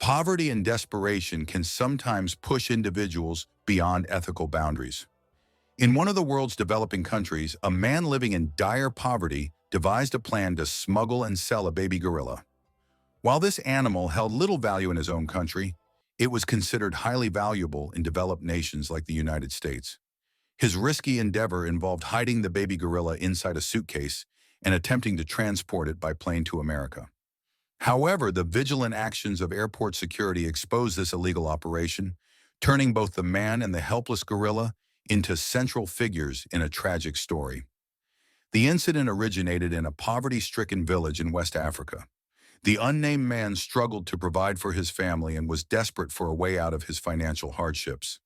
Poverty and desperation can sometimes push individuals beyond ethical boundaries. In one of the world's developing countries, a man living in dire poverty devised a plan to smuggle and sell a baby gorilla. While this animal held little value in his own country, it was considered highly valuable in developed nations like the United States. His risky endeavor involved hiding the baby gorilla inside a suitcase and attempting to transport it by plane to America. However, the vigilant actions of airport security exposed this illegal operation, turning both the man and the helpless gorilla into central figures in a tragic story. The incident originated in a poverty-stricken village in West Africa. The unnamed man struggled to provide for his family and was desperate for a way out of his financial hardships.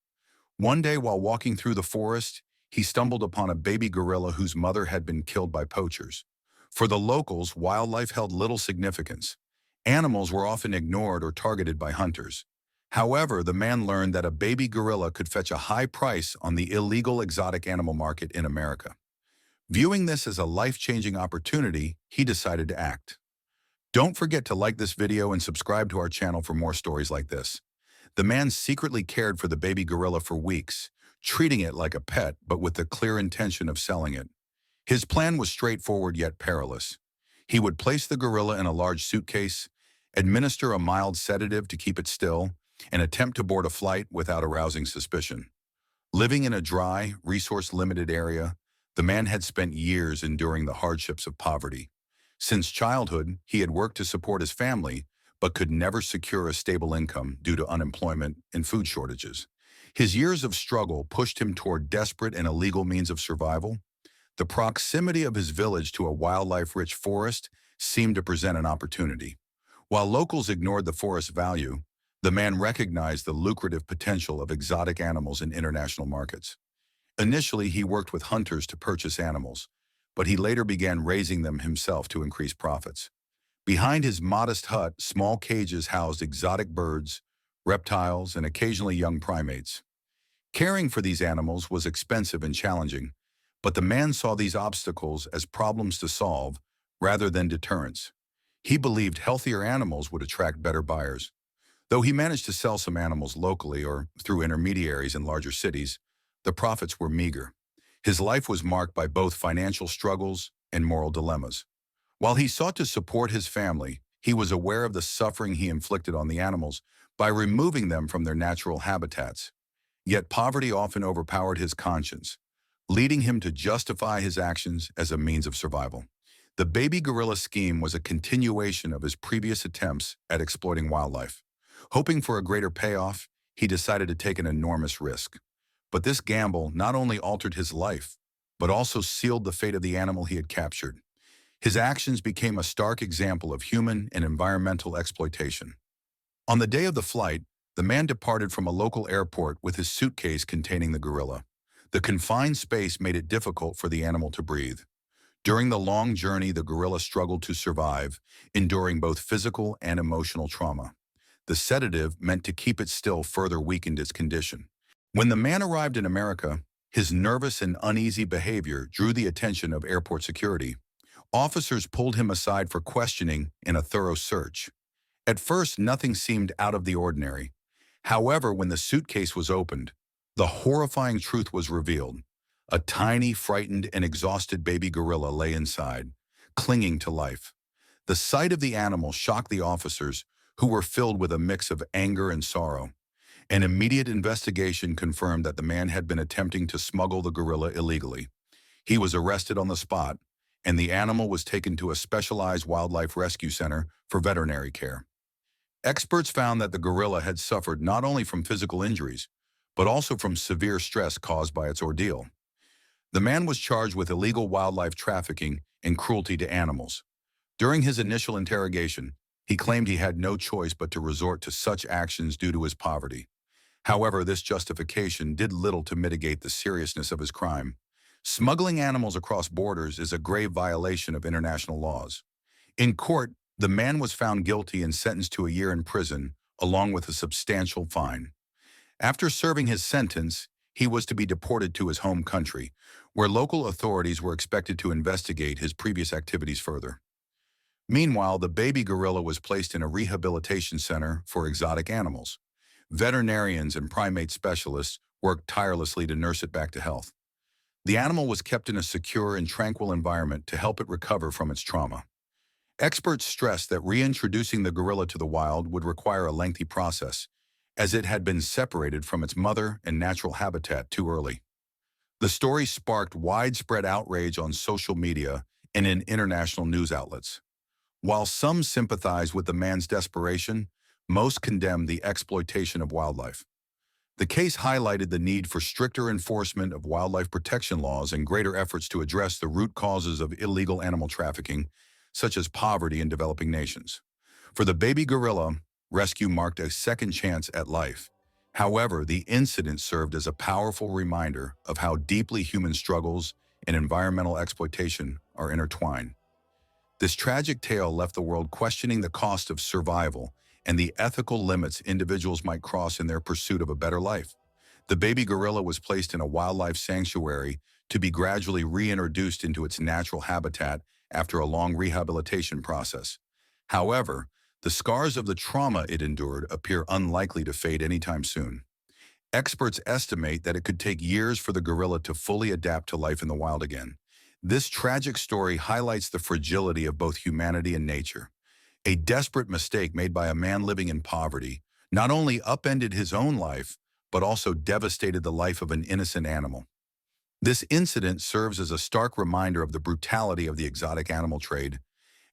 One day, while walking through the forest, he stumbled upon a baby gorilla whose mother had been killed by poachers. For the locals, wildlife held little significance. Animals were often ignored or targeted by hunters. However, the man learned that a baby gorilla could fetch a high price on the illegal exotic animal market in America. Viewing this as a life-changing opportunity, he decided to act. Don't forget to like this video and subscribe to our channel for more stories like this. The man secretly cared for the baby gorilla for weeks, treating it like a pet but with the clear intention of selling it. His plan was straightforward yet perilous. He would place the gorilla in a large suitcase, administer a mild sedative to keep it still, and attempt to board a flight without arousing suspicion. Living in a dry, resource-limited area, the man had spent years enduring the hardships of poverty. Since childhood, he had worked to support his family, but could never secure a stable income due to unemployment and food shortages. His years of struggle pushed him toward desperate and illegal means of survival. The proximity of his village to a wildlife-rich forest seemed to present an opportunity. While locals ignored the forest's value, the man recognized the lucrative potential of exotic animals in international markets. Initially, he worked with hunters to purchase animals, but he later began raising them himself to increase profits. Behind his modest hut, small cages housed exotic birds, reptiles, and occasionally young primates. Caring for these animals was expensive and challenging, but the man saw these obstacles as problems to solve rather than deterrents. He believed healthier animals would attract better buyers. Though he managed to sell some animals locally or through intermediaries in larger cities, the profits were meager. His life was marked by both financial struggles and moral dilemmas. While he sought to support his family, he was aware of the suffering he inflicted on the animals by removing them from their natural habitats. Yet poverty often overpowered his conscience, leading him to justify his actions as a means of survival. The baby gorilla scheme was a continuation of his previous attempts at exploiting wildlife. Hoping for a greater payoff, he decided to take an enormous risk. But this gamble not only altered his life, but also sealed the fate of the animal he had captured. His actions became a stark example of human and environmental exploitation. On the day of the flight, the man departed from a local airport with his suitcase containing the gorilla. The confined space made it difficult for the animal to breathe. During the long journey, the gorilla struggled to survive, enduring both physical and emotional trauma. The sedative meant to keep it still further weakened its condition. When the man arrived in America, his nervous and uneasy behavior drew the attention of airport security. Officers pulled him aside for questioning in a thorough search. At first, nothing seemed out of the ordinary. However, when the suitcase was opened, the horrifying truth was revealed. A tiny, frightened, and exhausted baby gorilla lay inside, clinging to life. The sight of the animal shocked the officers, who were filled with a mix of anger and sorrow. An immediate investigation confirmed that the man had been attempting to smuggle the gorilla illegally. He was arrested on the spot, and the animal was taken to a specialized wildlife rescue center for veterinary care. Experts found that the gorilla had suffered not only from physical injuries, but also from severe stress caused by its ordeal. The man was charged with illegal wildlife trafficking and cruelty to animals. During his initial interrogation, he claimed he had no choice but to resort to such actions due to his poverty. However, this justification did little to mitigate the seriousness of his crime. Smuggling animals across borders is a grave violation of international laws. In court, the man was found guilty and sentenced to a year in prison, along with a substantial fine. After serving his sentence, he was to be deported to his home country, where local authorities were expected to investigate his previous activities further. Meanwhile, the baby gorilla was placed in a rehabilitation center for exotic animals. Veterinarians and primate specialists worked tirelessly to nurse it back to health. The animal was kept in a secure and tranquil environment to help it recover from its trauma. Experts stressed that reintroducing the gorilla to the wild would require a lengthy process, as it had been separated from its mother and natural habitat too early. The story sparked widespread outrage on social media and in international news outlets. While some sympathized with the man's desperation, most condemned the exploitation of wildlife. The case highlighted the need for stricter enforcement of wildlife protection laws and greater efforts to address the root causes of illegal animal trafficking, such as poverty in developing nations. For the baby gorilla, rescue marked a second chance at life. However, the incident served as a powerful reminder of how deeply human struggles and environmental exploitation are intertwined. This tragic tale left the world questioning the cost of survival and the ethical limits individuals might cross in their pursuit of a better life. The baby gorilla was placed in a wildlife sanctuary to be gradually reintroduced into its natural habitat after a long rehabilitation process. However, the scars of the trauma it endured appear unlikely to fade anytime soon. Experts estimate that it could take years for the gorilla to fully adapt to life in the wild again. This tragic story highlights the fragility of both humanity and nature. A desperate mistake made by a man living in poverty not only upended his own life, but also devastated the life of an innocent animal. This incident serves as a stark reminder of the brutality of the exotic animal trade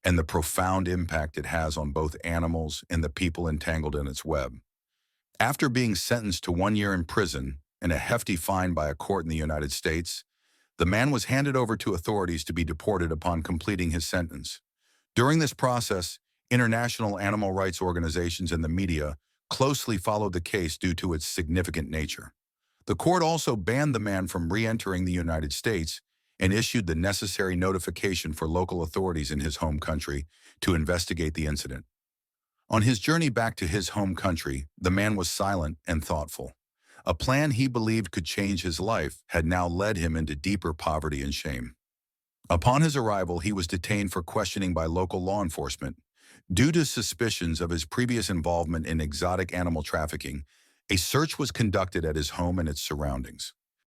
and the profound impact it has on both animals and the people entangled in its web. After being sentenced to 1 year in prison and a hefty fine by a court in the United States, the man was handed over to authorities to be deported upon completing his sentence. During this process, international animal rights organizations and the media closely followed the case due to its significant nature. The court also banned the man from re-entering the United States and issued the necessary notification for local authorities in his home country to investigate the incident. On his journey back to his home country, the man was silent and thoughtful. A plan he believed could change his life had now led him into deeper poverty and shame. Upon his arrival, he was detained for questioning by local law enforcement. Due to suspicions of his previous involvement in exotic animal trafficking, a search was conducted at his home and its surroundings.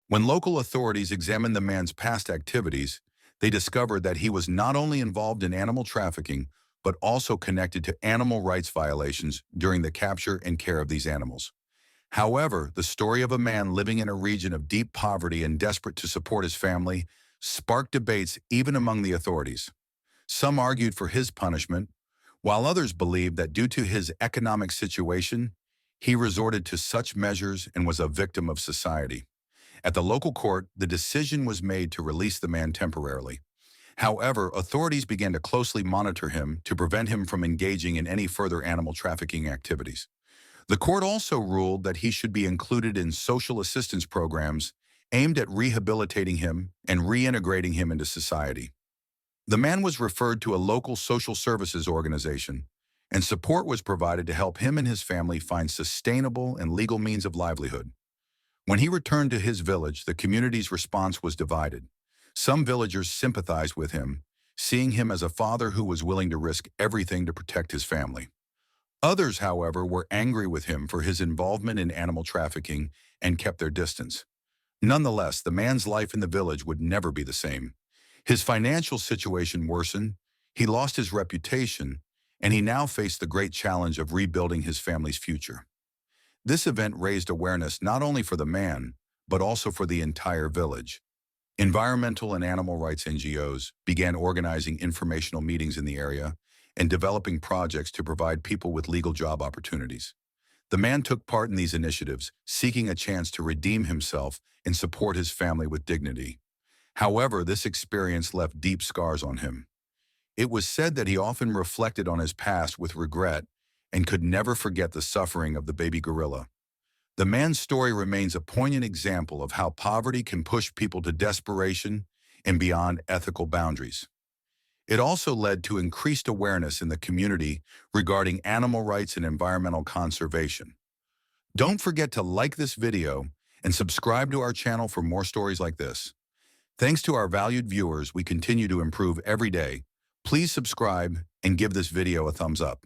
When local authorities examined the man's past activities, they discovered that he was not only involved in animal trafficking, but also connected to animal rights violations during the capture and care of these animals. However, the story of a man living in a region of deep poverty and desperate to support his family sparked debates even among the authorities. Some argued for his punishment, while others believed that due to his economic situation, he resorted to such measures and was a victim of society. At the local court, the decision was made to release the man temporarily. However, authorities began to closely monitor him to prevent him from engaging in any further animal trafficking activities. The court also ruled that he should be included in social assistance programs aimed at rehabilitating him and reintegrating him into society. The man was referred to a local social services organization, and support was provided to help him and his family find sustainable and legal means of livelihood. When he returned to his village, the community's response was divided. Some villagers sympathized with him, seeing him as a father who was willing to risk everything to protect his family. Others, however, were angry with him for his involvement in animal trafficking and kept their distance. Nonetheless, the man's life in the village would never be the same. His financial situation worsened, he lost his reputation, and he now faced the great challenge of rebuilding his family's future. This event raised awareness not only for the man, but also for the entire village. Environmental and animal rights NGOs began organizing informational meetings in the area and developing projects to provide people with legal job opportunities. The man took part in these initiatives, seeking a chance to redeem himself and support his family with dignity. However, this experience left deep scars on him. It was said that he often reflected on his past with regret and could never forget the suffering of the baby gorilla. The man's story remains a poignant example of how poverty can push people to desperation and beyond ethical boundaries. It also led to increased awareness in the community regarding animal rights and environmental conservation. Don't forget to like this video and subscribe to our channel for more stories like this. Thanks to our valued viewers, we continue to improve every day. Please subscribe and give this video a thumbs up.